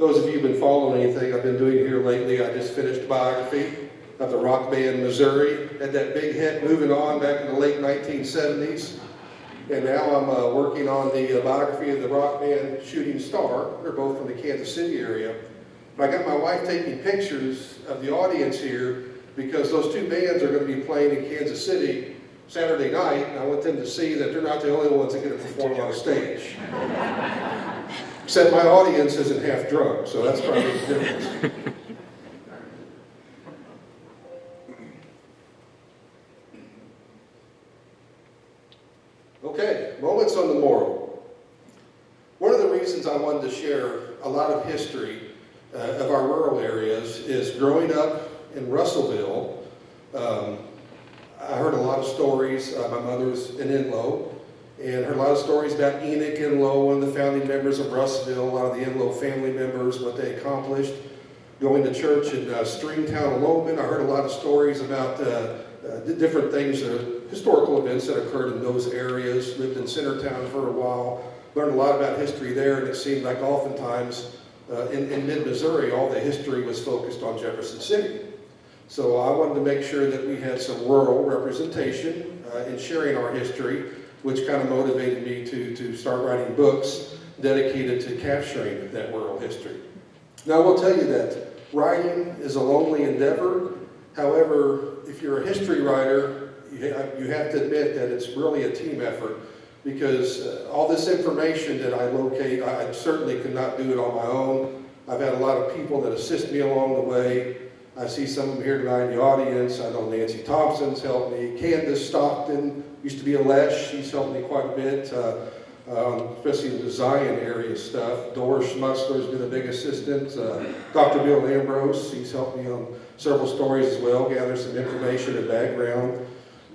Those of you who've been following anything I've been doing here lately, I just finished a biography of the rock band Missouri. Had that big hit Moving On back in the late 1970s. And now I'm working on the biography of the rock band Shooting Star. They're both from the Kansas City area. But I got my wife taking pictures of the audience here because those two bands are going to be playing in Kansas City Saturday night, and I want them to see that they're not the only ones that get to perform on a stage. Except my audience isn't half drunk, so that's probably the difference. Okay, moments on the Moreau. One of the reasons I wanted to share a lot of history of our rural areas is growing up in Russellville. I heard a lot of stories. My mother's an in-law, and heard a lot of stories about Amick and Lohman, the founding members of Russellville, a lot of the in-law family members, what they accomplished. Going to church in Stringtown and Lohman, I heard a lot of stories about different things, historical events that occurred in those areas. Lived in Centertown for a while, learned a lot about history there, and it seemed like oftentimes in mid-Missouri, all the history was focused on Jefferson City. So I wanted to make sure that we had some rural representation in sharing our history, which kind of motivated me to start writing books dedicated to capturing that rural history. Now I will tell you that writing is a lonely endeavor. However, if you're a history writer, you have to admit that it's really a team effort, because all this information that I locate, I certainly could not do it on my own. I've had a lot of people that assist me along the way. I see some of them here tonight in the audience. I know Nancy Thompson's helped me. Candace Stockton used to be a Lesh. She's helped me quite a bit, especially in the Zion area stuff. Doris Schmutzler's been a big assistant. Dr. Bill Ambrose, he's helped me on several stories as well, gather some information and background.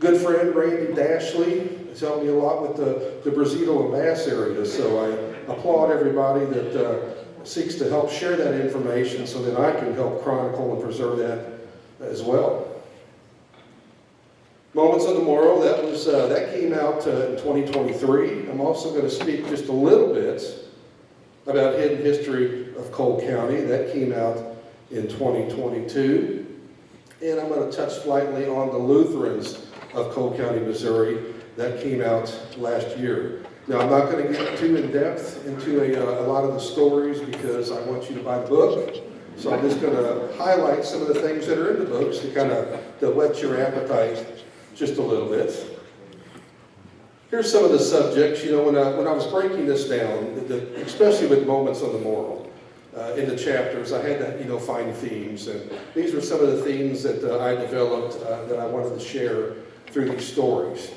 Good friend Randy Dashley has helped me a lot with the Brazito and Bass area, so I applaud everybody that seeks to help share that information so that I can help chronicle and preserve that as well. Moments on the Moreau, that came out in 2023. I'm also going to speak just a little bit about hidden history of Cole County. That came out in 2022. And I'm going to touch slightly on the Lutherans of Cole County, Missouri. That came out last year. Now, I'm not going to get too in-depth into a lot of the stories because I want you to buy the book. So I'm just going to highlight some of the things that are in the books to kind of whet your appetite just a little bit. Here's some of the subjects. You know, when I was breaking this down, especially with moments on the Moreau, in the chapters, I had to, find themes. And these were some of the themes that I developed that I wanted to share through these stories.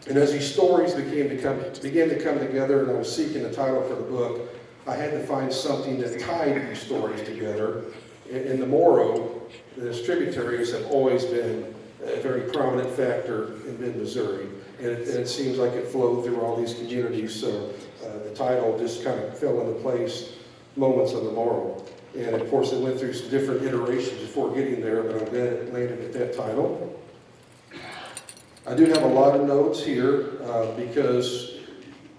And as these stories began to come together, and I was seeking a title for the book, I had to find something that tied these stories together. In the Moreau, the tributaries have always been a very prominent factor in mid-Missouri, and it seems like it flowed through all these communities, so the title just kind of fell into place, Moments on the Moreau. And of course, it went through some different iterations before getting there, but I'm glad it landed at that title. I do have a lot of notes here because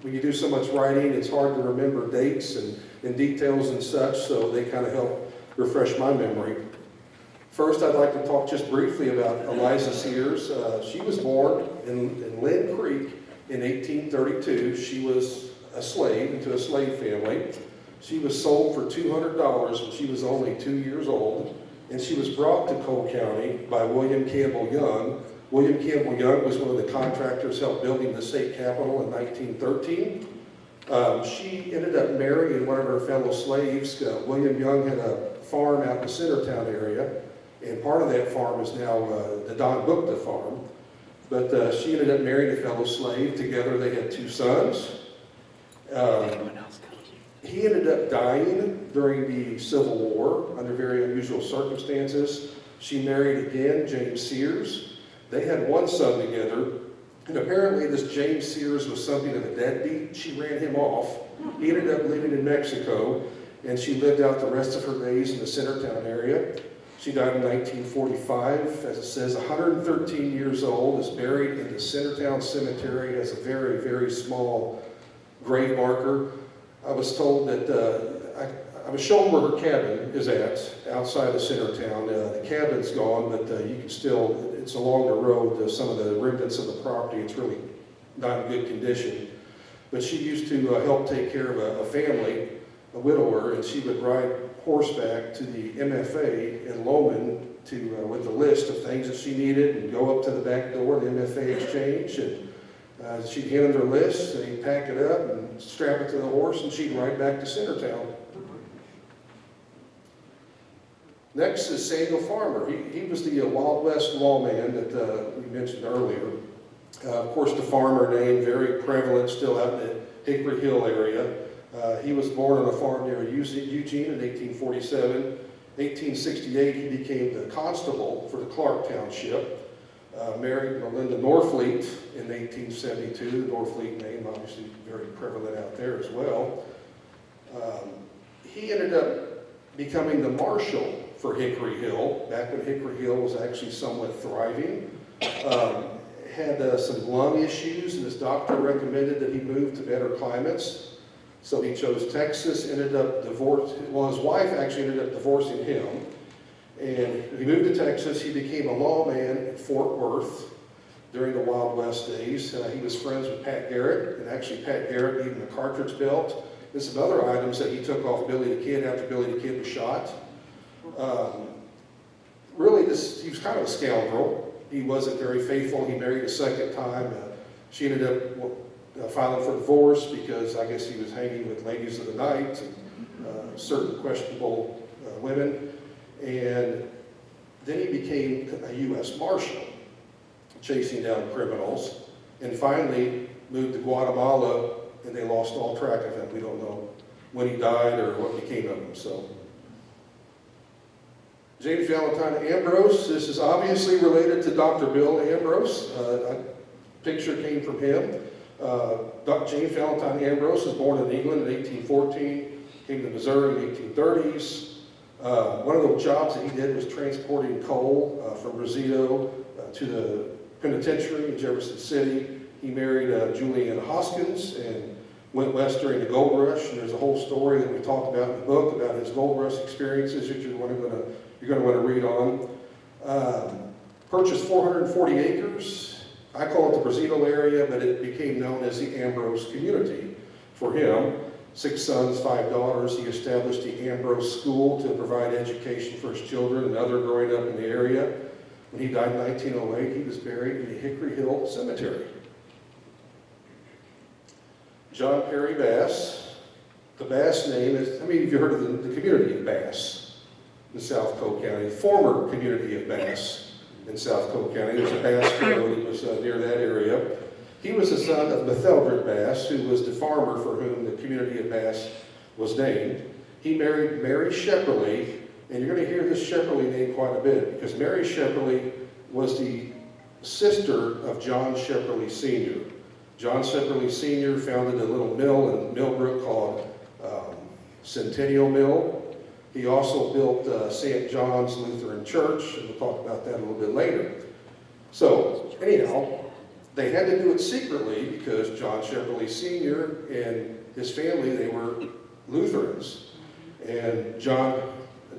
when you do so much writing, it's hard to remember dates and details and such, so they kind of help refresh my memory. First, I'd like to talk just briefly about Eliza Sears. She was born in Lynn Creek in 1832. She was a slave into a slave family. She was sold for $200 when she was only 2 years old, and she was brought to Cole County by William Campbell Young. William Campbell Young was one of the contractors helped building the state capitol in 1913. She ended up marrying one of her fellow slaves. William Young had a farm out in the Centertown area, and part of that farm is now the Don Bookta farm. But she ended up marrying a fellow slave. Together they had 2 sons. He ended up dying during the Civil War under very unusual circumstances. She married again, James Sears. They had 1 son together, and apparently this James Sears was something of a deadbeat. She ran him off. He ended up living in Mexico, and she lived out the rest of her days in the Centertown area. She died in 1945, as it says, 113 years old, is buried in the Centertown Cemetery, has a very, very small grave marker. I was told that, I was shown where her cabin is at, outside of center town. The cabin's gone, but you can still, it's along the road, some of the remnants of the property, it's really not in good condition. But she used to help take care of a family, a widower, and she would ride horseback to the MFA in Lohman with the list of things that she needed and go up to the back door of the MFA exchange. And she'd hand them their list, and he'd pack it up and strap it to the horse, and she'd ride back to center town. Next is Samuel Farmer. He was the Wild West lawman that we mentioned earlier. Of course, the farmer name, very prevalent still out in the Hickory Hill area. He was born on a farm near Eugene in 1847. 1868, he became the constable for the Clark Township. Married Melinda Norfleet in 1872. The Norfleet name obviously very prevalent out there as well. He ended up becoming the marshal for Hickory Hill, back when Hickory Hill was actually somewhat thriving. Had some lung issues, and his doctor recommended that he move to better climates. So he chose Texas, ended up divorcing, well, his wife actually ended up divorcing him. And he moved to Texas. He became a lawman at Fort Worth during the Wild West days. He was friends with Pat Garrett, and actually Pat Garrett gave him a cartridge belt and some other items that he took off Billy the Kid after Billy the Kid was shot. Really, he was kind of a scoundrel. He wasn't very faithful. He married a second time. She ended up filing for divorce because I guess he was hanging with ladies of the night and certain questionable women. And then he became a U.S. Marshal, chasing down criminals, and finally moved to Guatemala, and they lost all track of him. We don't know when he died or what became of him. So, James Valentine Ambrose, this is obviously related to Dr. Bill Ambrose. A picture came from him. James Valentine Ambrose was born in England in 1814, came to Missouri in the 1830s. One of the jobs that he did was transporting coal from Brazito to the penitentiary in Jefferson City. He married Julianne Hoskins and went west during the gold rush. And there's a whole story that we talked about in the book about his gold rush experiences that you're going to want to read on. Purchased 440 acres. I call it the Brazito area, but it became known as the Ambrose community for him. 6 sons, 5 daughters. He established the Ambrose School to provide education for his children and other growing up in the area. When he died in 1908, he was buried in the Hickory Hill Cemetery. John Perry Bass. The Bass name is, how many of you heard of the community of Bass in South Cole County? Former community of Bass in South Cole County. There's a Bass Road that was near that area. He was the son of Metheldred Bass, who was the farmer for whom the community of Bass was named. He married Mary Shepperly, and you're going to hear this Shepperly name quite a bit, because Mary Shepperly was the sister of John Shepperly Sr. John Shepperly Sr. founded a little mill in Millbrook called Centennial Mill. He also built St. John's Lutheran Church, and we'll talk about that a little bit later. So, anyhow, they had to do it secretly because John Shepperly Sr. and his family, they were Lutherans. And John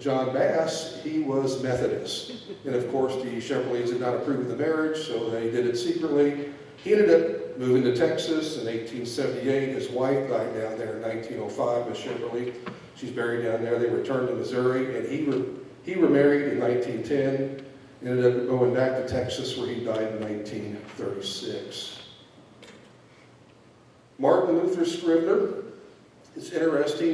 Bass, he was Methodist. And of course, the Shepperleys did not approve of the marriage, so they did it secretly. He ended up moving to Texas in 1878. His wife died down there in 1905, Miss Shepperly. She's buried down there. They returned to Missouri, and he remarried in 1910. Ended up going back to Texas, where he died in 1936. Martin Luther Scrivener. It's interesting.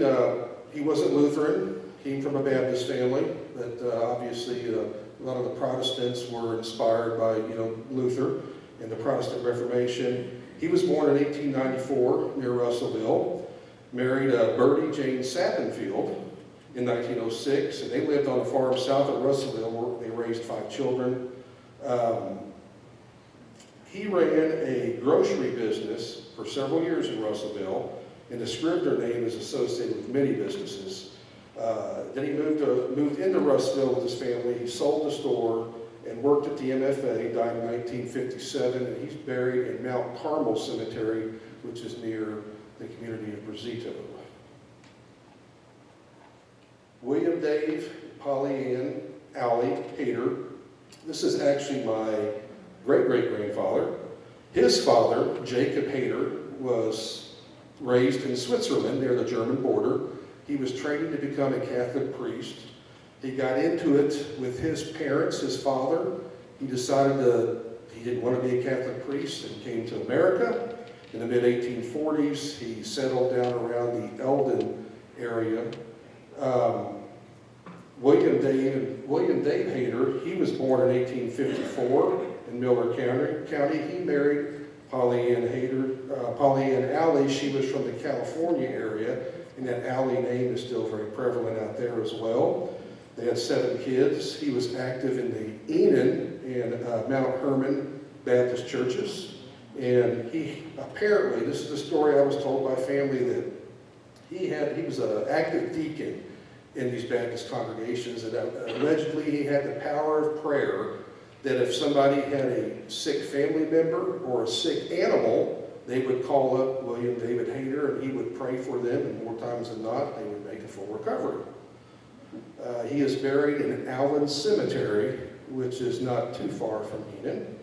He wasn't Lutheran. Came from a Baptist family, but obviously a lot of the Protestants were inspired by Luther and the Protestant Reformation. He was born in 1894 near Russellville. Married Bertie Jane Sappenfield in 1906, and they lived on a farm south of Russellville where they raised 5 children. He ran a grocery business for several years in Russellville, and the Scrivener name is associated with many businesses. Then he moved into Russellville with his family. He sold the store and worked at the MFA, died in 1957, and he's buried in Mount Carmel Cemetery, which is near the community of Brazito. William Dave, Polly Ann, Allie Hayter. This is actually my great-great-grandfather. His father, Jacob Hayter, was raised in Switzerland near the German border. He was trained to become a Catholic priest. He got into it with his parents, his father. He decided he didn't want to be a Catholic priest and came to America. In the mid-1840s, he settled down around the Eldon area. William Dave Hayter, he was born in 1854 in Miller County. He married Polly Ann Alley. She was from the California area, and that Alley name is still very prevalent out there as well. They had 7 kids. He was active in the Enon and Mount Hermon Baptist churches. And he apparently, this is the story I was told by family, that he was an active deacon in these Baptist congregations, and allegedly he had the power of prayer, that if somebody had a sick family member or a sick animal, they would call up William David Hayter and he would pray for them, and more times than not, they would make a full recovery. He is buried in Allen Cemetery, which is not too far from Enon.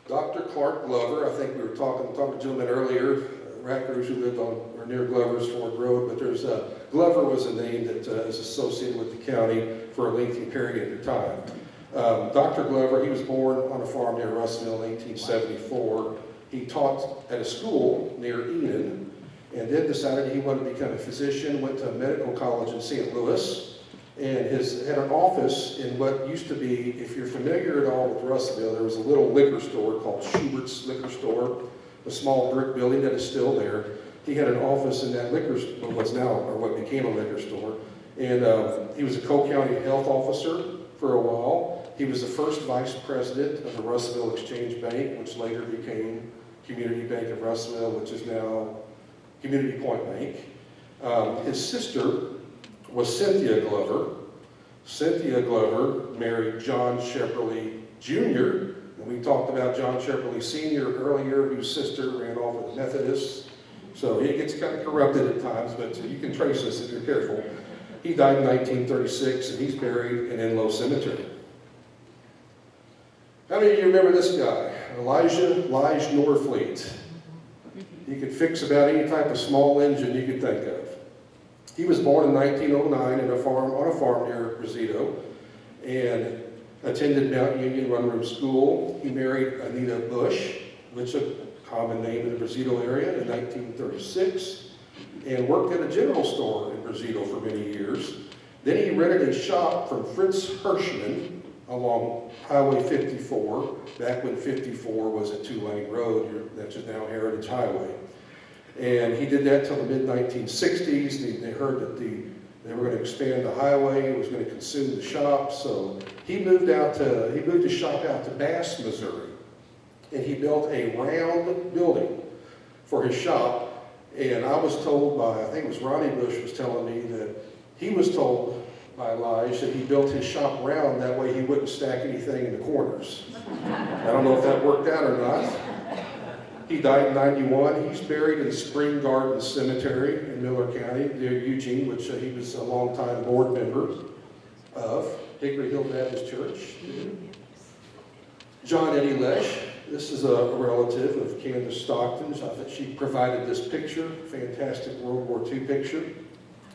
Dr. Clark Glover, I think we were talking to a gentleman earlier, Rackers who lived on or near Glover's Ford Road, but Glover was a name that is associated with the county for a lengthy period of time. Dr. Glover, he was born on a farm near Russellville in 1874. He taught at a school near Enon, and then decided he wanted to become a physician, went to a medical college in St. Louis, and had an office in what used to be, if you're familiar at all with Russellville, there was a little liquor store called Schubert's Liquor Store, a small brick building that is still there. He had an office in that liquor store, what became a liquor store, and he was a Cole County health officer for a while. He was the first vice president of the Russellville Exchange Bank, which later became Community Bank of Russellville, which is now Community Point Bank. His sister was Cynthia Glover. Cynthia Glover married John Shepperly Jr., and we talked about John Shepperly Sr. earlier, whose sister ran off with the Methodists. So he gets kind of corrupted at times, but you can trace this if you're careful. He died in 1936, and he's buried in Enlow Cemetery. How many of you remember this guy? Elijah Norfleet. He could fix about any type of small engine you could think of. He was born in 1909 on a farm near Brazito, and attended Mount Union One-Room School. He married Anita Bush, which is a common name in the Brazito area, in 1936, and worked at a general store in Brazito for many years. Then he rented a shop from Fritz Hirschman along Highway 54, back when 54 was a 2-lane road, that's now Heritage Highway. And he did that till the mid-1960s. They heard that they were going to expand the highway. It was going to consume the shop. So he moved his shop out to Bass, Missouri. And he built a round building for his shop. And I was told I think it was Ronnie Bush was telling me that he was told by Elijah that he built his shop round, that way he wouldn't stack anything in the corners. I don't know if that worked out or not. He died in 91. He's buried in Spring Garden Cemetery in Miller County near Eugene, which he was a longtime board member of, Hickory Hill Baptist Church. John Eddie Lesh, this is a relative of Candace Stockton's. I think she provided this picture, fantastic World War II picture.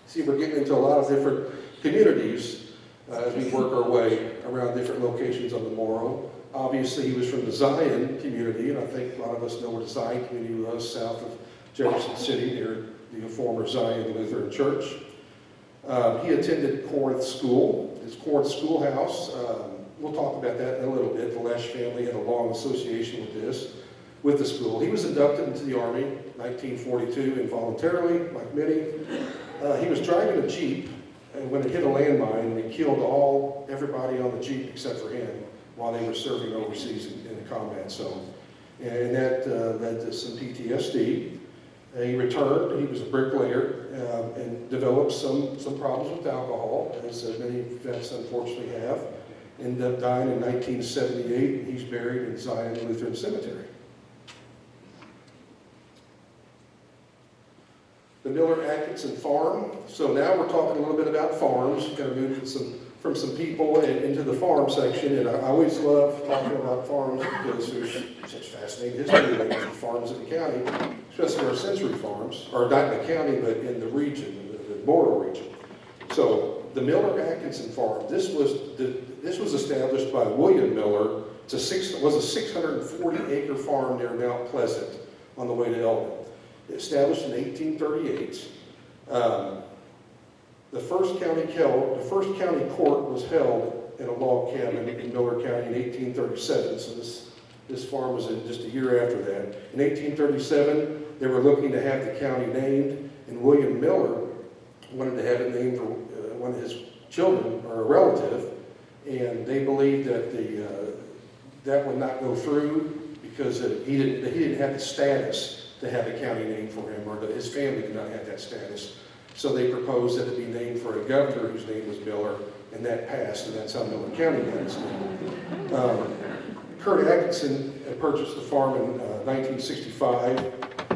See, we're getting into a lot of different communities as we work our way around different locations on the Moreau. Obviously, he was from the Zion community, and I think a lot of us know where the Zion community was, south of Jefferson City, near the former Zion Lutheran Church. He attended Corinth School, his Corinth Schoolhouse. We'll talk about that in a little bit. The Lesh family had a long association with the school. He was inducted into the Army in 1942 involuntarily, like many. He was driving a Jeep, and when it hit a landmine, and it killed everybody on the Jeep except for him, while they were serving overseas in the combat zone. And that led to some PTSD. He returned, he was a bricklayer, and developed some problems with alcohol, as many vets unfortunately have. Ended up dying in 1978, and he's buried in Zion Lutheran Cemetery. the Miller-Atkinson farm. So now we're talking a little bit about farms, kind of moving from some people into the farm section. And I always love talking about farms because there's such fascinating history related to farms in the county, especially our sensory farms, or not in the county, but in the region, the Moreau region. So the Miller-Atkinson farm, this was established by William Miller. It was a 640-acre farm near Mount Pleasant on the way to Eldon. Established in 1838. The first county court was held in a log cabin in Miller County in 1837. So this farm was just a year after that. In 1837, they were looking to have the county named, and William Miller wanted to have it named for one of his children or a relative, and they believed that that would not go through because he didn't have the status to have a county named for him, or that his family did not have that status. So they proposed that it be named for a governor whose name was Miller, and that passed, and that's how Miller County got its name. Kurt Atkinson had purchased the farm in 1965.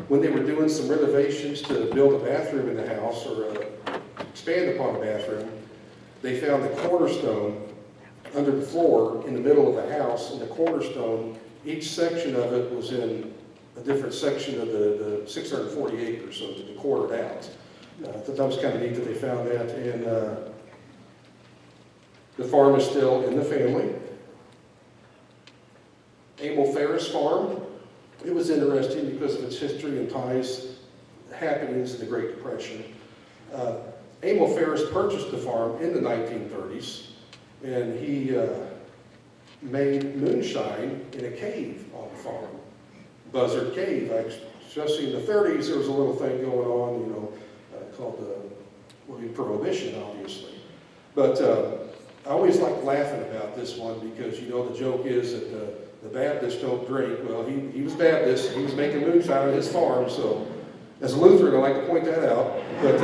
When they were doing some renovations to build a bathroom in the house, or expand upon the bathroom, they found the cornerstone under the floor in the middle of the house, and the cornerstone, each section of it was in a different section of the 640 acres, so it quartered out. I thought that was kind of neat that they found that, and the farm is still in the family. Emil Ferris Farm, it was interesting because of its history and ties, happenings in the Great Depression. Emil Ferris purchased the farm in the 1930s, and he made moonshine in a cave on the farm. Buzzard Cave. Especially in the 30s, there was a little thing going on, called Prohibition, obviously. But I always like laughing about this one because, the joke is that the Baptists don't drink. Well, he was Baptist. He was making moonshine on his farm, so as a Lutheran, I like to point that out. But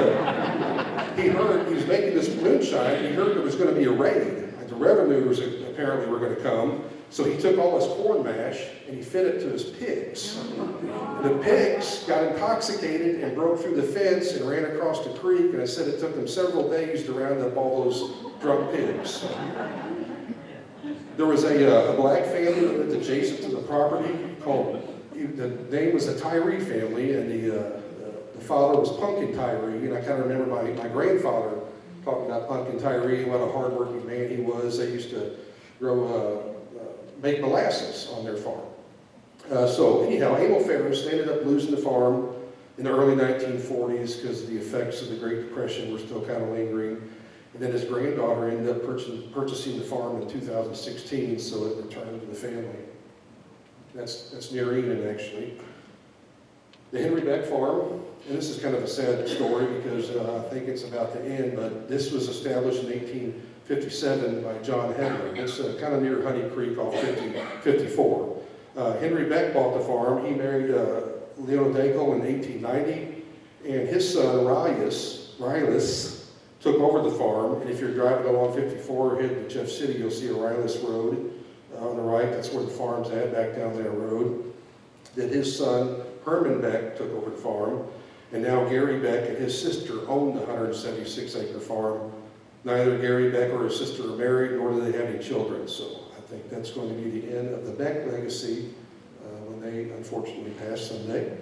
he was making this moonshine, and he heard there was going to be a raid. Like the revenues apparently were going to come. So he took all his corn mash and he fed it to his pigs. And the pigs got intoxicated and broke through the fence and ran across the creek. And I said it took them several days to round up all those drunk pigs. There was a black family that lived adjacent to the property the name was the Tyree family, and the father was Pumpkin Tyree. And I kind of remember my grandfather talking about Pumpkin Tyree, what a hardworking man he was. They used to make molasses on their farm. So anyhow, Emil Ferris ended up losing the farm in the early 1940s because the effects of the Great Depression were still kind of lingering. And then his granddaughter ended up purchasing the farm in 2016, so it returned to the family. That's near Enon, actually. The Henry Beck Farm, and this is kind of a sad story because I think it's about to end, but this was established in 1857 by John Henry. It's kind of near Honey Creek off 54. Henry Beck bought the farm. He married Leona Danko in 1890, and his son, Rylas, took over the farm. And if you're driving along 54 heading to Jeff City, you'll see a Rylas Road on the right. That's where the farm's at, back down that road. Then his son, Herman Beck, took over the farm. And now Gary Beck and his sister own the 176-acre farm. Neither Gary Beck or his sister are married, nor do they have any children. So I think that's going to be the end of the Beck legacy when they unfortunately pass someday.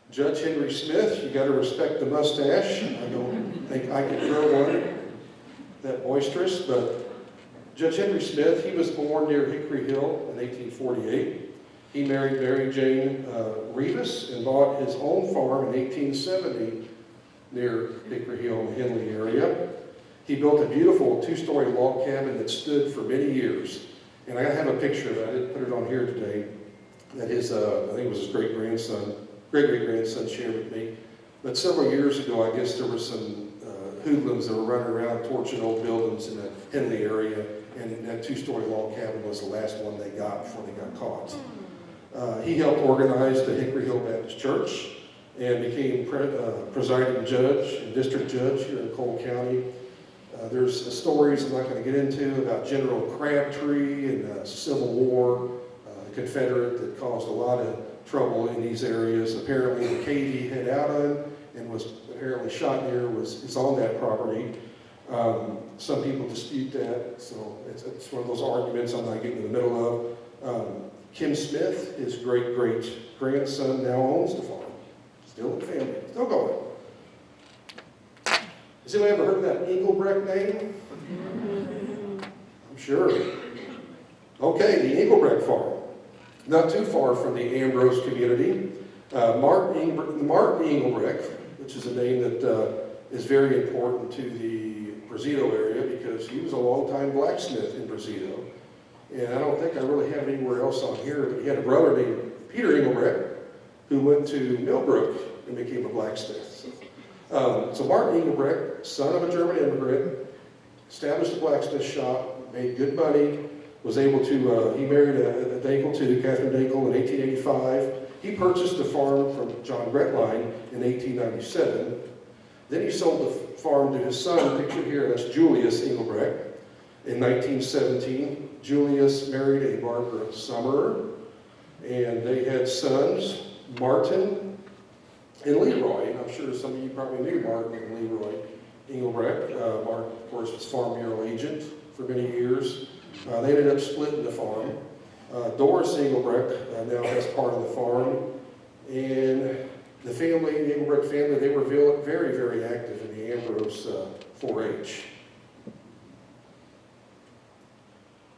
Judge Henry Smith, you got to respect the mustache. I don't think I could grow one that boisterous, but Judge Henry Smith, he was born near Hickory Hill in 1848. He married Mary Jane Rivas and bought his own farm in 1870 near Hickory Hill in the Henley area. He built a beautiful two-story log cabin that stood for many years. And I have a picture of it. I didn't put it on here today. That his, I think it was his great-great-grandson shared with me. But several years ago, I guess there were some hoodlums that were running around torching old buildings in the Henley area. And that two-story log cabin was the last one they got before they got caught. He helped organize the Hickory Hill Baptist Church and became presiding judge and district judge here in Cole County. There's stories I'm not going to get into about General Crabtree and the Civil War, a Confederate that caused a lot of trouble in these areas. Apparently the cave he hid out on and was apparently shot near is on that property. Some people dispute that, so it's one of those arguments I'm not getting in the middle of. Kim Smith, his great-great-grandson, now owns the farm. Still in the family, still going. Has anyone ever heard of that Engelbrecht name? I'm sure. Okay, the Engelbrecht farm. Not too far from the Ambrose community. Martin Engelbrecht, which is a name that is very important to the Brazito area because he was a long-time blacksmith in Brazito. And I don't think I really have anywhere else on here, but he had a brother named Peter Engelbrecht who went to Millbrook and became a blacksmith. So Martin Engelbrecht, son of a German immigrant, established a blacksmith shop, made good money, was able to, he married a Dankel too, Catherine Dankel, in 1885. He purchased the farm from John Gretline in 1897. Then he sold the farm to his son, pictured here, that's Julius Engelbrecht, in 1917. Julius married a Barbara Summerer, and they had sons, Martin and Leroy. And I'm sure some of you probably knew Martin and Leroy Engelbrecht. Martin, of course, was farm mural agent for many years. They ended up splitting the farm. Doris Engelbrecht now has part of the farm. And the family, the Engelbrecht family, they were very, very active in the Ambrose 4-H.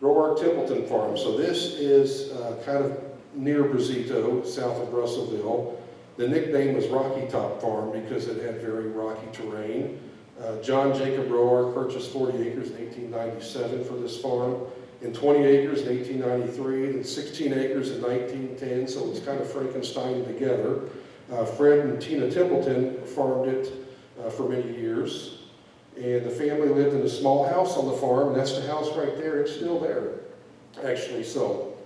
Roark Templeton Farm. So this is kind of near Brazito, south of Russellville. The nickname was Rocky Top Farm because it had very rocky terrain. John Jacob Roark purchased 40 acres in 1897 for this farm, and 20 acres in 1893, and 16 acres in 1910, so it's kind of Frankenstein together. Fred and Tina Templeton farmed it for many years. And the family lived in a small house on the farm, and that's the house right there. It's still there, actually. So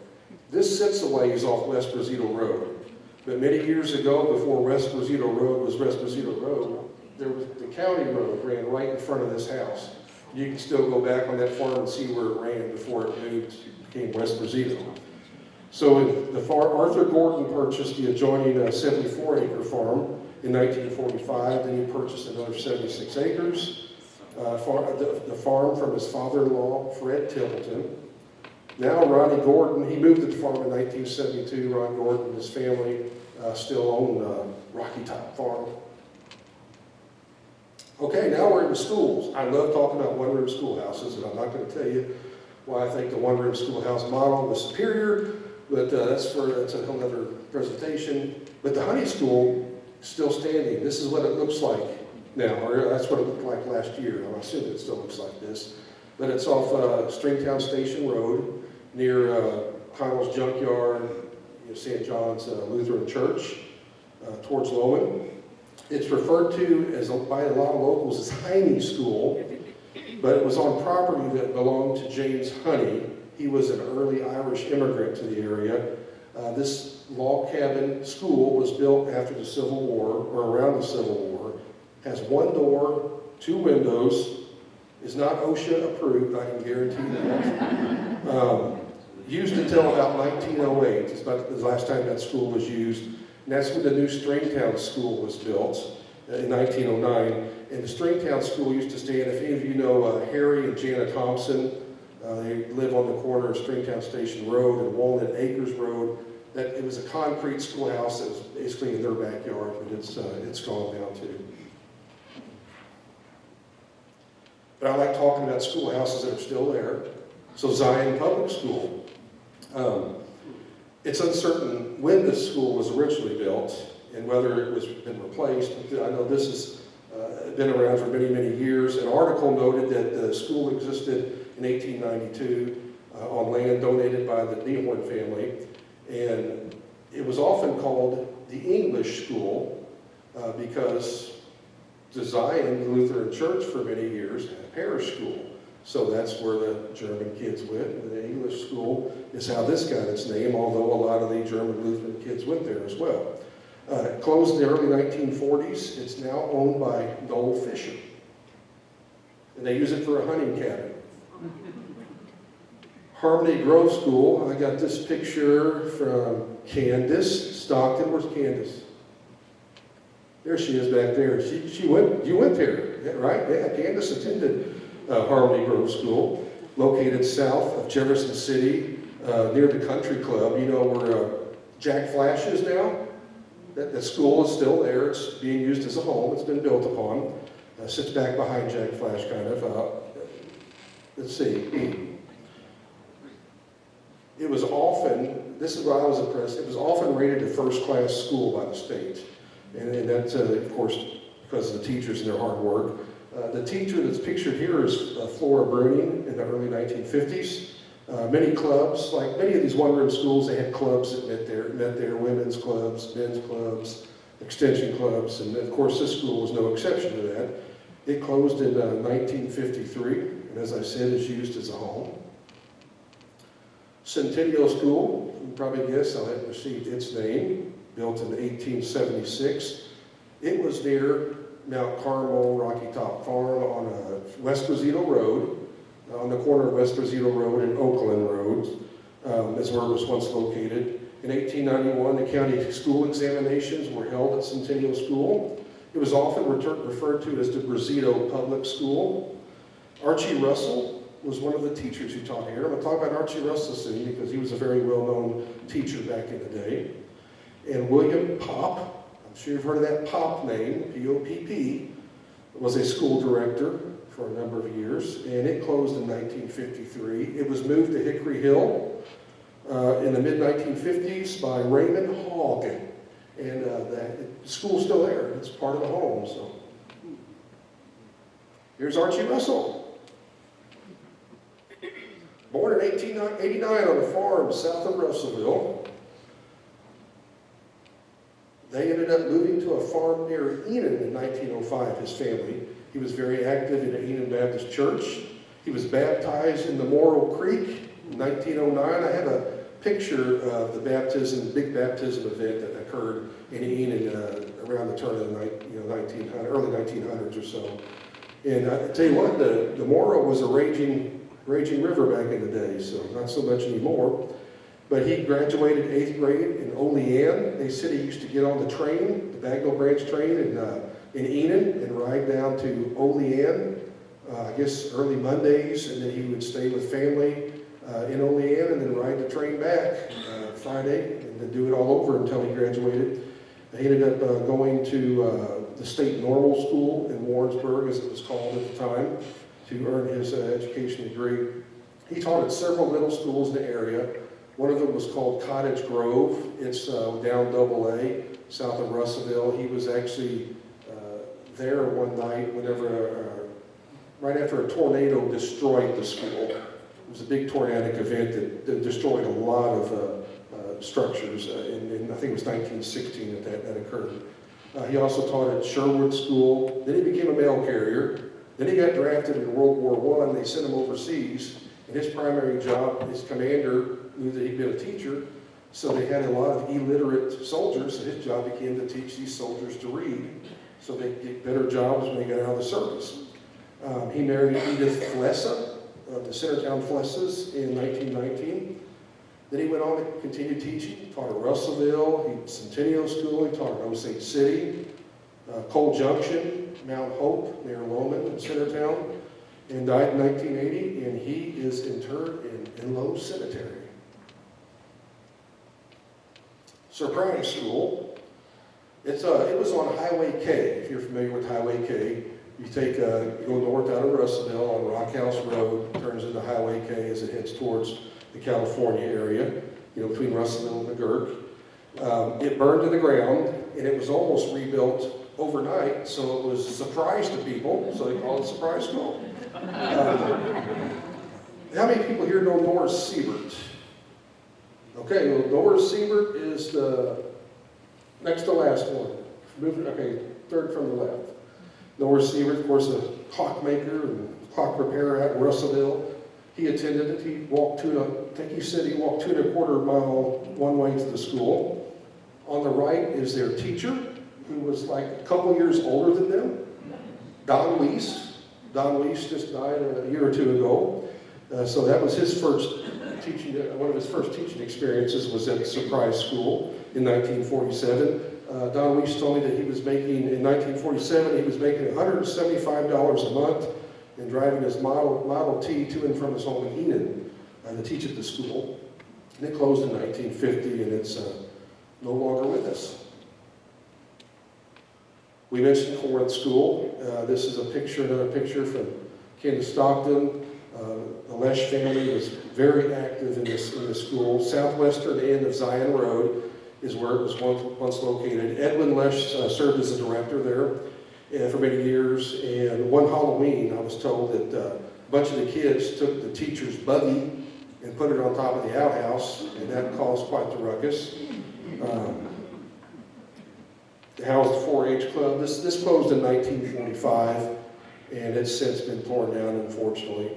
this sits a ways off West Brazito Road. But many years ago, before West Brazito Road was West Brazito Road, there was the county road ran right in front of this house. You can still go back on that farm and see where it ran before it moved, became West Brazito. So the farm, Arthur Gordon purchased the adjoining 74-acre farm in 1945. Then he purchased another 76 acres. The farm from his father-in-law, Fred Templeton. Now Ronnie Gordon, he moved to the farm in 1972. Ron Gordon and his family still own Rocky Top Farm. Okay, now we're in the schools. I love talking about one-room schoolhouses, and I'm not going to tell you why I think the one-room schoolhouse model was superior, but that's a whole other presentation. But the Honey School is still standing. This is what it looks like now, or that's what it looked like last year. I assume it still looks like this. But it's off Stringtown Station Road near Connell's Junkyard, St. John's Lutheran Church, towards Lohman. It's referred to as by a lot of locals as Heine School, but it was on property that belonged to James Honey. He was an early Irish immigrant to the area. This log cabin school was built after the Civil War, or around the Civil War. Has one door, 2 windows, is not OSHA approved, I can guarantee that. Used until about 1908, it's about the last time that school was used. And that's when the new Stringtown School was built in 1909. And the Stringtown School used to stand, if any of you know Harry and Jana Thompson, they live on the corner of Stringtown Station Road and Walnut Acres Road. It was a concrete schoolhouse that was basically in their backyard, but it's gone now too. But I like talking about schoolhouses that are still there. So Zion Public School. It's uncertain when this school was originally built and whether it was been replaced. I know this has been around for many, many years. An article noted that the school existed in 1892 on land donated by the Nehorn family. And it was often called the English School because the Zion Lutheran Church for many years had a parish school. So that's where the German kids went. And the English school is how this got its name, although a lot of the German Lutheran kids went there as well. It closed in the early 1940s. It's now owned by Noel Fisher. And they use it for a hunting cabin. Harmony Grove School, I got this picture from Candace Stockton. Where's Candace? There she is back there. You went there, right? Yeah, Candace attended Harmony Grove School, located south of Jefferson City, near the country club. You know where Jack Flash is now? That school is still there. It's being used as a home. It's been built upon. Sits back behind Jack Flash, kind of. Let's see. It was often, this is why I was impressed, it was often rated a first-class school by the state. And that's, of course, because of the teachers and their hard work. The teacher that's pictured here is Flora Bruning in the early 1950s. Many clubs, like many of these one-room schools, they had clubs that met there, women's clubs, men's clubs, extension clubs, and of course this school was no exception to that. It closed in 1953, and as I said, is used as a home. Centennial School, you probably guess how it received its name, built in 1876. It was near Mount Carmel Rocky Top Farm on West Brazito Road, on the corner of West Brazito Road and Oakland Road, is where it was once located. In 1891, the county school examinations were held at Centennial School. It was often referred to as the Brazito Public School. Archie Russell was one of the teachers who taught here. I'm going to talk about Archie Russell soon because he was a very well-known teacher back in the day. And William Popp, I'm sure you've heard of that Popp name, P-O-P-P, was a school director for a number of years, and it closed in 1953. It was moved to Hickory Hill in the mid-1950s by Raymond Hogg, and the school's still there. It's part of the home. So here's Archie Russell. Born in 1889 on a farm south of Russellville. They ended up moving to a farm near Enon in 1905, his family. He was very active in the Enon Baptist Church. He was baptized in the Moreau Creek in 1909. I have a picture of the big baptism event that occurred in Enon around the turn of the early 1900s or so. And I tell you what, the Moreau was a raging river back in the day, so not so much anymore. But he graduated 8th grade in Olean. They said he used to get on the train, the Bagnell Branch train in Enon and ride down to Olean, I guess early Mondays, and then he would stay with family in Olean and then ride the train back Friday and then do it all over until he graduated. He ended up going to the State Normal School in Warrensburg, as it was called at the time, to earn his education degree. He taught at several middle schools in the area. One of them was called Cottage Grove. It's down AA, south of Russellville. He was actually there one night right after a tornado destroyed the school. It was a big tornadic event that destroyed a lot of structures, and I think it was 1916 that occurred. He also taught at Sherwood School. Then he became a mail carrier. Then he got drafted in World War I. They sent him overseas, and his primary job, his commander knew that he'd been a teacher, so they had a lot of illiterate soldiers, so his job became to teach these soldiers to read, so they'd get better jobs when they got out of the service. He married Edith Flessa of the Centertown Flesses in 1919. Then he went on to continue teaching. He taught at Russellville, Centennial School, he taught at Osage City, Cole Junction, Mount Hope near Lohman in Centertown, and died in 1980, and he is interred in Lowe Cemetery. Surprise School. It was on Highway K. If you're familiar with Highway K, you go north out of Russellville on Rock House Road, turns into Highway K as it heads towards the California area, between Russellville and McGurk. It burned to the ground, and it was almost rebuilt overnight, so it was a surprise to people, so they called it Surprise School. How many people here know Norris Siebert? Okay, well, Norris Siebert is the next to last one. Okay, third from the left. Norris Siebert, of course, a clockmaker and clock repairer out in Russellville. He attended it. He walked I think he said he walked 2.25 miles one way to the school. On the right is their teacher, who was like a couple years older than them, Don Weiss. Don Weiss just died a year or two ago. So that was his first teaching, one of his first teaching experiences was at Surprise School in 1947. Don Weiss told me that he was making, in 1947, he was making $175 a month and driving his Model T to and from his home in Enon to teach at the school. And it closed in 1950, and it's no longer with us. We mentioned Corinth School. This is a picture, another picture from Ken Stockton. The Lesh family was very active in this school. Southwestern end of Zion Road is where it was once located. Edwin Lesh served as a director there for many years. And one Halloween, I was told that a bunch of the kids took the teacher's buggy and put it on top of the outhouse, and that caused quite the ruckus. Housed the 4-H club. This closed in 1945, and it's since been torn down, unfortunately.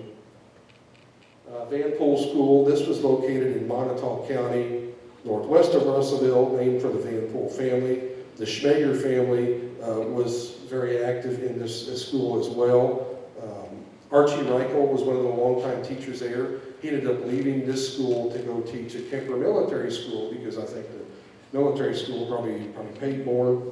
Van Pool School, this was located in Montauk County, northwest of Russellville, named for the Van Pool family. The Schmager family was very active in this school as well. Archie Reichel was one of the longtime teachers there. He ended up leaving this school to go teach at Kemper Military School because I think the military school probably paid more.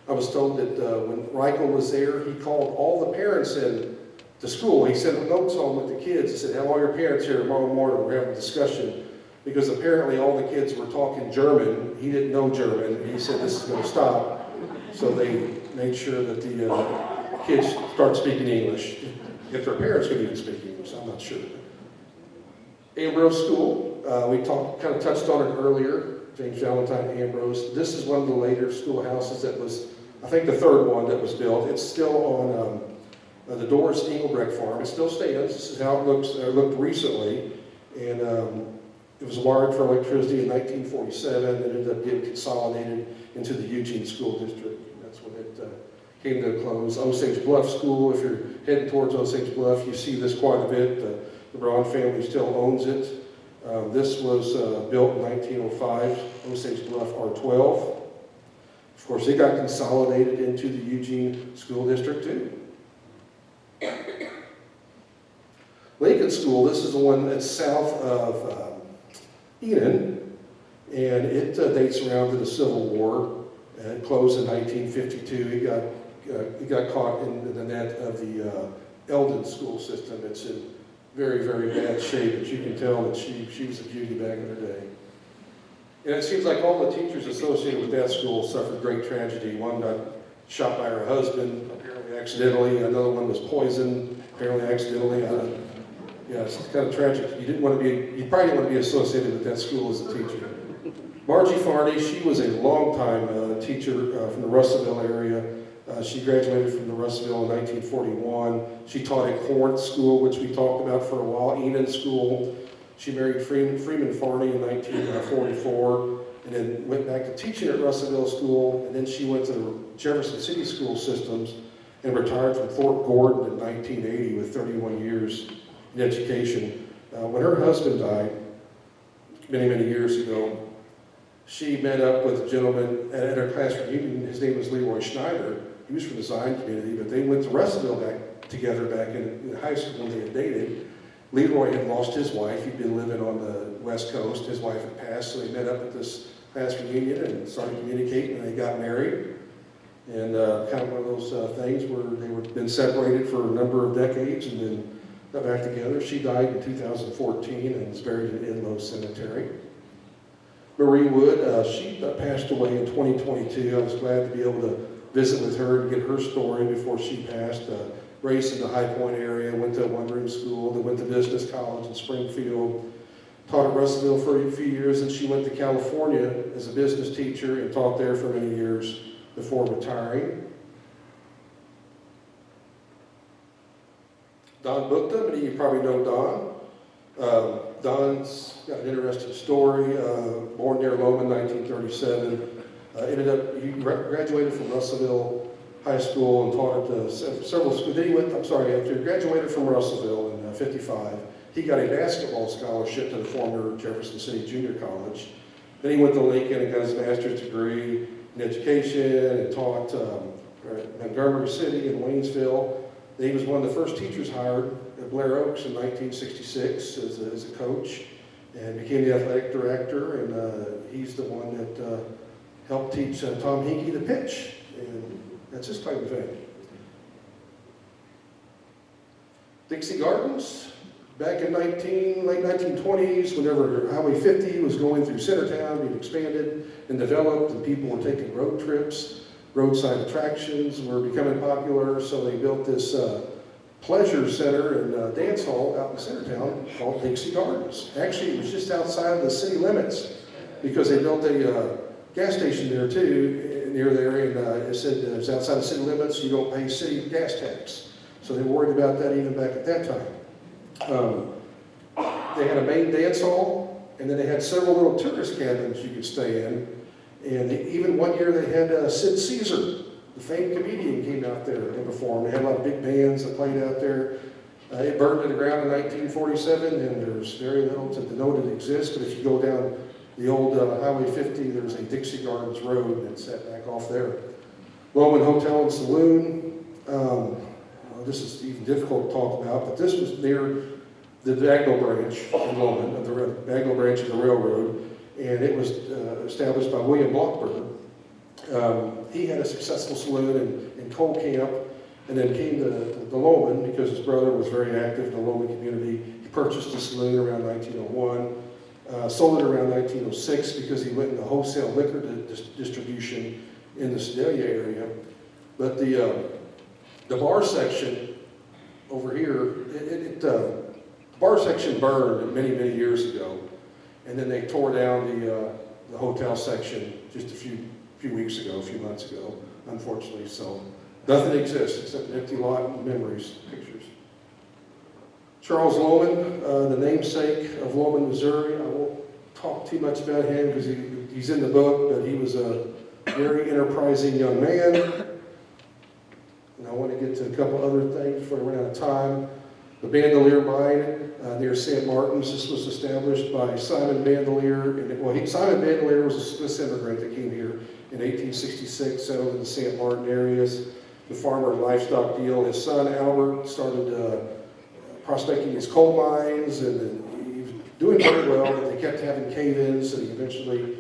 I was told that when Reichel was there, he called all the parents in to school. He sent notes home with the kids. He said, have all your parents here tomorrow morning. We're having a discussion. Because apparently all the kids were talking German. He didn't know German. He said, this is going to stop. So they made sure that the kids start speaking English. If their parents could even speak English, I'm not sure. Ambrose School, we kind of touched on it earlier. James Valentine Ambrose. This is one of the later schoolhouses that was, I think, the third one that was built. It's still on the Doris Engelbrecht farm. It still stands. This is how it looked recently. And it was wired for electricity in 1947 and ended up getting consolidated into the Eugene School District. That's when it came to a close. Osage Bluff School, if you're heading towards Osage Bluff, you see this quite a bit. The Braun family still owns it. This was built in 1905, Osage Bluff R12. Of course, it got consolidated into the Eugene School District too. Lincoln School, this is the one that's south of Enon, and it dates around to the Civil War. It closed in 1952. It got caught in the net of the Eldon school system. It's in very, very bad shape, but you can tell that she was a beauty back in her day. And it seems like all the teachers associated with that school suffered great tragedy. One got shot by her husband, apparently accidentally. Another one was poisoned, apparently accidentally. Yeah, it's kind of tragic. You probably didn't want to be associated with that school as a teacher. Margie Farney, she was a longtime teacher from the Russellville area. She graduated from the Russellville in 1941. She taught at Corinth School, which we talked about for a while, Enon School. She married Freeman Farney in 1944, and then went back to teaching at Russellville School, and then she went to the Jefferson City school systems and retired from Fort Gordon in 1980 with 31 years in education. When her husband died, many, many years ago, she met up with a gentleman at her class reunion. His name was Leroy Schneider. He was from the Zion community, but they went to Russellville together back in high school when they had dated. Leroy had lost his wife. He'd been living on the West Coast. His wife had passed, so they met up at this class reunion and started communicating, and they got married. And kind of one of those things where they were been separated for a number of decades and then got back together. She died in 2014 and is buried in Enloe Cemetery. Marie Wood, she passed away in 2022. I was glad to be able to visit with her and get her story before she passed. Raised in the High Point area, went to a one-room school, then went to business college in Springfield, taught at Russellville for a few years, and she went to California as a business teacher and taught there for many years before retiring. Don Bookta, many of you probably know Don. Don's got an interesting story. Born near Lohman, 1937. He graduated from Russellville High School and taught at several schools. Then after he graduated from Russellville in 55, he got a basketball scholarship to the former Jefferson City Junior College. Then he went to Lincoln and got his master's degree in education and taught at Montgomery City and Waynesville. He was one of the first teachers hired at Blair Oaks in 1966 as a coach, and became the athletic director, and he's the one that helped teach Tom Hinkey to pitch, and that's his claim to fame. Dixie Gardens, back in late 1920s, whenever Highway 50 was going through Centertown, being expanded and developed, and people were taking road trips, roadside attractions were becoming popular, so they built this pleasure center and dance hall out in Centertown called Dixie Gardens. Actually, it was just outside of the city limits because they built a gas station there too, near there, and it said it's outside the city limits, you don't pay city gas tax. So they worried about that even back at that time. They had a main dance hall, and then they had several little tourist cabins you could stay in. And even one year they had Sid Caesar, the famed comedian, came out there and performed. They had a lot of big bands that played out there. It burned to the ground in 1947, and there's very little to denote it exists. But if you go down the old Highway 50, there's a Dixie Gardens Road, and it's set back off there. Lohman Hotel and Saloon. This is even difficult to talk about, but this was near the Bagnell branch in Lohman, of the Bagnell branch of the railroad, and it was established by William Blockberger. He had a successful saloon in Coal Camp, and then came to Lohman because his brother was very active in the Lohman community. He purchased the saloon around 1901, sold it around 1906 because he went into wholesale liquor distribution in the Sedalia area. But the bar section over here, the bar section burned many, many years ago, and then they tore down the hotel section just a few weeks ago, a few months ago, unfortunately. So nothing exists except an empty lot and memories, pictures. Charles Lohman, the namesake of Lohman, Missouri. I won't talk too much about him because he's in the book, but he was a very enterprising young man. And I want to get to a couple other things before I run out of time. The Bandelier Mine near St. Martin's. This was established by Simon Bandelier. Simon Bandelier was a Swiss immigrant that came here in 1866, settled in the St. Martin areas. The farmer and livestock deal. His son Albert started prospecting his coal mines, and he was doing very well, but they kept having cave-ins, and he eventually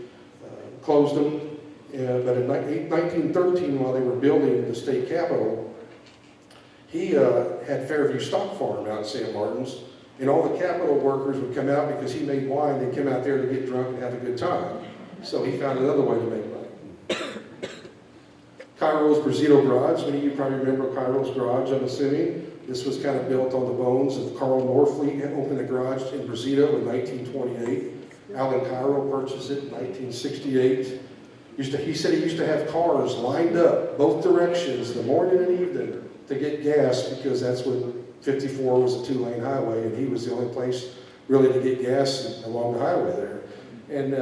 closed them. But in 1913, while they were building the state capitol, he had Fairview Stock Farm out in St. Martin's, and all the Capitol workers would come out because he made wine. They'd come out there to get drunk and have a good time. So he found another way to make money. Cairo's Brazito Garage. Many of you probably remember Cairo's Garage, I'm assuming. This was kind of built on the bones of Carl Norfleet. Opened a garage in Brazito in 1928. Alan Cairo purchased it in 1968. He said he used to have cars lined up both directions, the morning and evening, to get gas, because that's when 54 was a two-lane highway, and he was the only place really to get gas along the highway there. And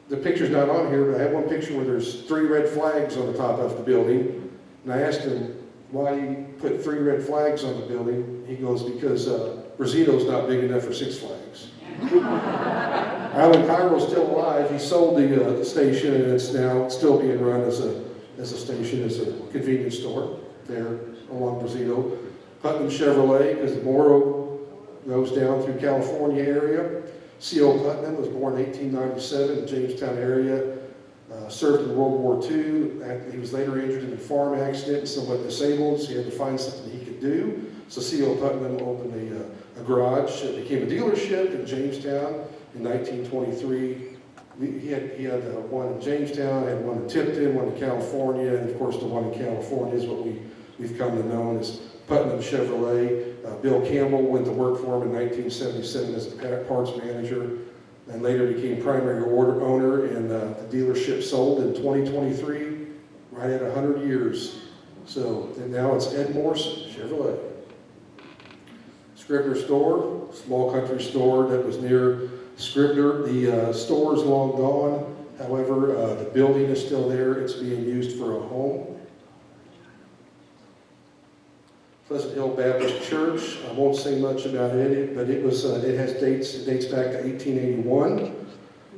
the picture's not on here, but I have one picture where there's 3 red flags on the top of the building. And I asked him why he put 3 red flags on the building. He goes, because Brazito's not big enough for 6 flags. Alan Cairo's still alive. He sold the station, and it's now still being run as a station, as a convenience store there along Brazito. Putnam Chevrolet, because the Moreau goes down through California area. C.O. Putnam was born in 1897 in the Jamestown area. Served in World War II. He was later injured in a farm accident and somewhat disabled, so he had to find something he could do. So C.O. Putnam opened a garage. It became a dealership in Jamestown in 1923. He had one in Jamestown, had one in Tipton, one in California, and of course the one in California is what we've come to know as Putnam Chevrolet. Bill Campbell went to work for him in 1977 as a parts manager, and later became primary owner, and the dealership sold in 2023, right at 100 years. So and now it's Ed Morrison Chevrolet. Scribner Store, small country store that was near Scribner. The store is long gone. However, the building is still there. It's being used for a home. Pleasant Hill Baptist Church. I won't say much about it, but it has dates. It dates back to 1881,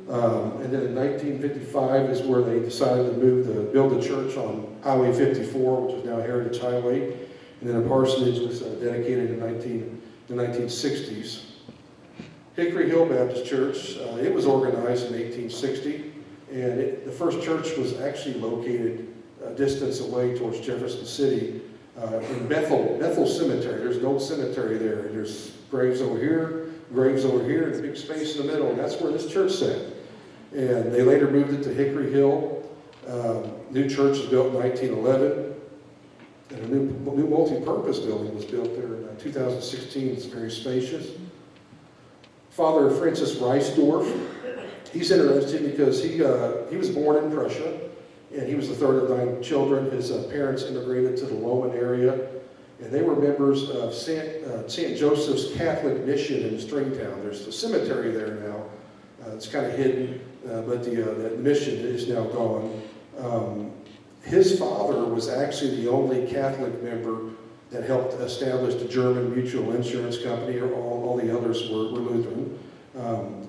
and then in 1955 is where they decided to build the church on Highway 54, which is now Heritage Highway. and then a parsonage was dedicated in the 1960s. Hickory Hill Baptist Church, it was organized in 1860, and the first church was actually located a distance away towards Jefferson City in Bethel Cemetery. There's an old cemetery there. There's graves over here, and a big space in the middle, and that's where this church sat. And they later moved it to Hickory Hill. New church was built in 1911, and a new multi-purpose building was built there in 2016. It's very spacious. Father Francis Reisdorf, he's interesting because he was born in Prussia, and he was the third of 9 children. His parents immigrated to the Lohman area, and they were members of St. Joseph's Catholic Mission in Stringtown. There's a cemetery there now. It's kind of hidden, but that mission is now gone. His father was actually the only Catholic member that helped establish the German Mutual Insurance Company. All the others were Lutheran.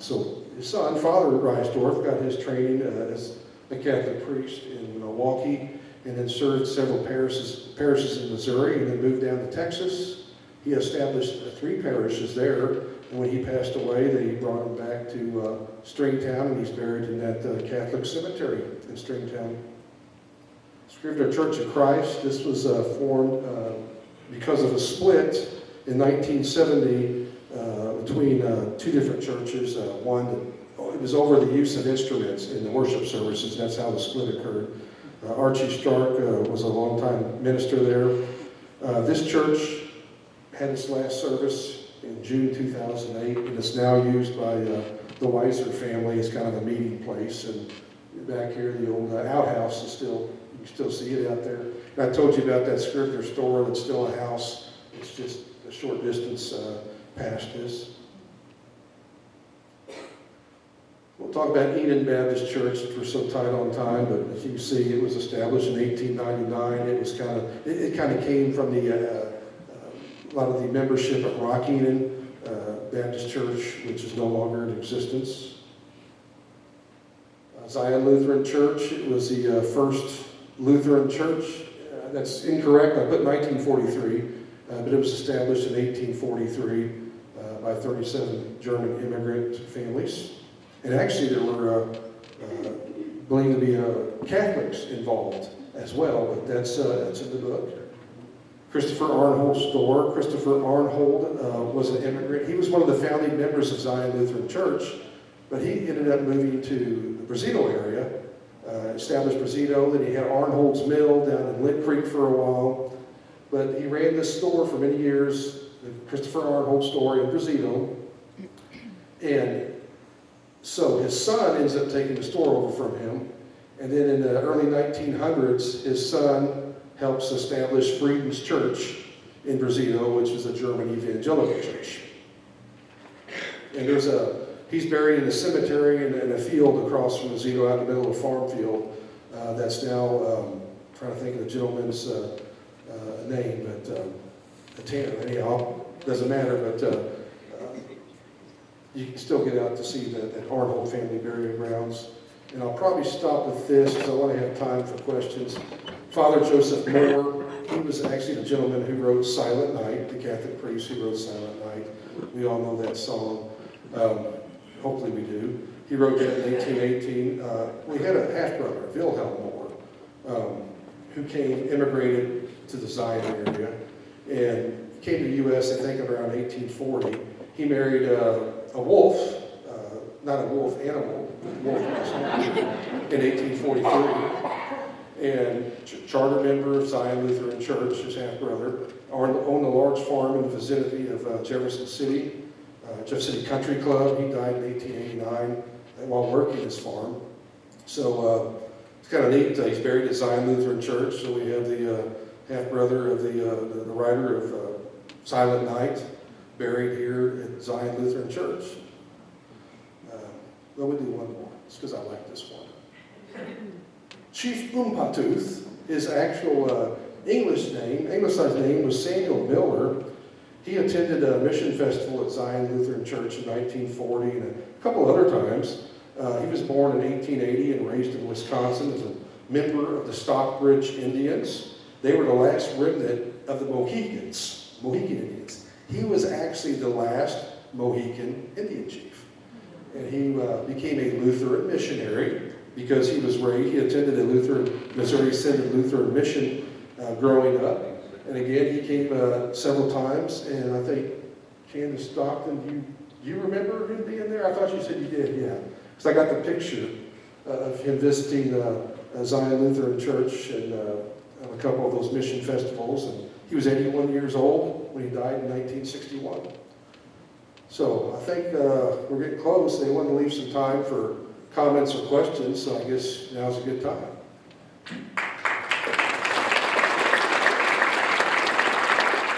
So his son, Father Reisdorf, got his training as a Catholic priest in Milwaukee, and then served several parishes in Missouri, and then moved down to Texas. He established 3 parishes there, and when he passed away, they brought him back to Stringtown, and he's buried in that Catholic cemetery in Stringtown. Scrivener Church of Christ, this was formed because of a split in 1970 between 2 different churches. One, it was over the use of instruments in the worship services. That's how the split occurred. Archie Stark was a longtime minister there. This church had its last service in June 2008, and it's now used by the Weiser family as kind of a meeting place. And back here, the old outhouse is still, you can still see it out there. And I told you about that Scrivener store that's still a house. It's just a short distance past this. We'll talk about Enon Baptist Church, which we're so tight on time, but as you can see, it was established in 1899. It was kind of came from a lot of the membership at Rock Enon Baptist Church, which is no longer in existence. Zion Lutheran Church, it was the first Lutheran church. That's incorrect. I put 1943, but it was established in 1843 by 37 German immigrant families. And actually, there were believed to be Catholics involved as well, but that's in the book. Christopher Arnhold's store. Christopher Arnhold was an immigrant. He was one of the founding members of Zion Lutheran Church, but he ended up moving to the Brazito area, established Brazito. Then he had Arnhold's Mill down in Lint Creek for a while. But he ran this store for many years, the Christopher Arnhold store in Brazito. And so his son ends up taking the store over from him. And then in the early 1900s, his son helps establish Frieden's Church in Brazito, which is a German evangelical church. And he's buried in a cemetery in a field across from Brazito, out in the middle of a farm field. That's now, trying to think of the gentleman's name, but anyhow, doesn't matter, but you can still get out to see that Arnold family burial grounds. And I'll probably stop with this because I want to have time for questions. Father Joseph Moore, he was actually the gentleman who wrote Silent Night, the Catholic priest who wrote Silent Night. We all know that song. Hopefully we do. He wrote that in 1818. We had a half-brother, Wilhelm Moore, who immigrated to the Zion area, and came to the U.S., I think, around 1840. He married a wolf, not a wolf animal, wolf in 1843. And charter member of Zion Lutheran Church, his half-brother, owned a large farm in the vicinity of Jefferson City, Jefferson City Country Club. He died in 1889 while working his farm. So it's kind of neat. He's buried at Zion Lutheran Church. So we have the half-brother of the writer of Silent Night buried here at Zion Lutheran Church. Well, we'll do one more. It's because I like this one. Chief Umpatuth, his actual anglicized name was Samuel Miller. He attended a mission festival at Zion Lutheran Church in 1940 and a couple other times. He was born in 1880 and raised in Wisconsin as a member of the Stockbridge Indians. They were the last remnant of the Mohicans, Mohican Indians. He was actually the last Mohican Indian chief. And he became a Lutheran missionary because he was raised, he attended a Lutheran, Missouri Synod Lutheran mission growing up. And again, he came several times, and I think Candace Stockton, do you remember him being there? I thought you said you did, yeah. Because I got the picture of him visiting Zion Lutheran Church and a couple of those mission festivals. And he was 81 years old when he died in 1961. So I think we're getting close. They want to leave some time for comments or questions, so I guess now's a good time.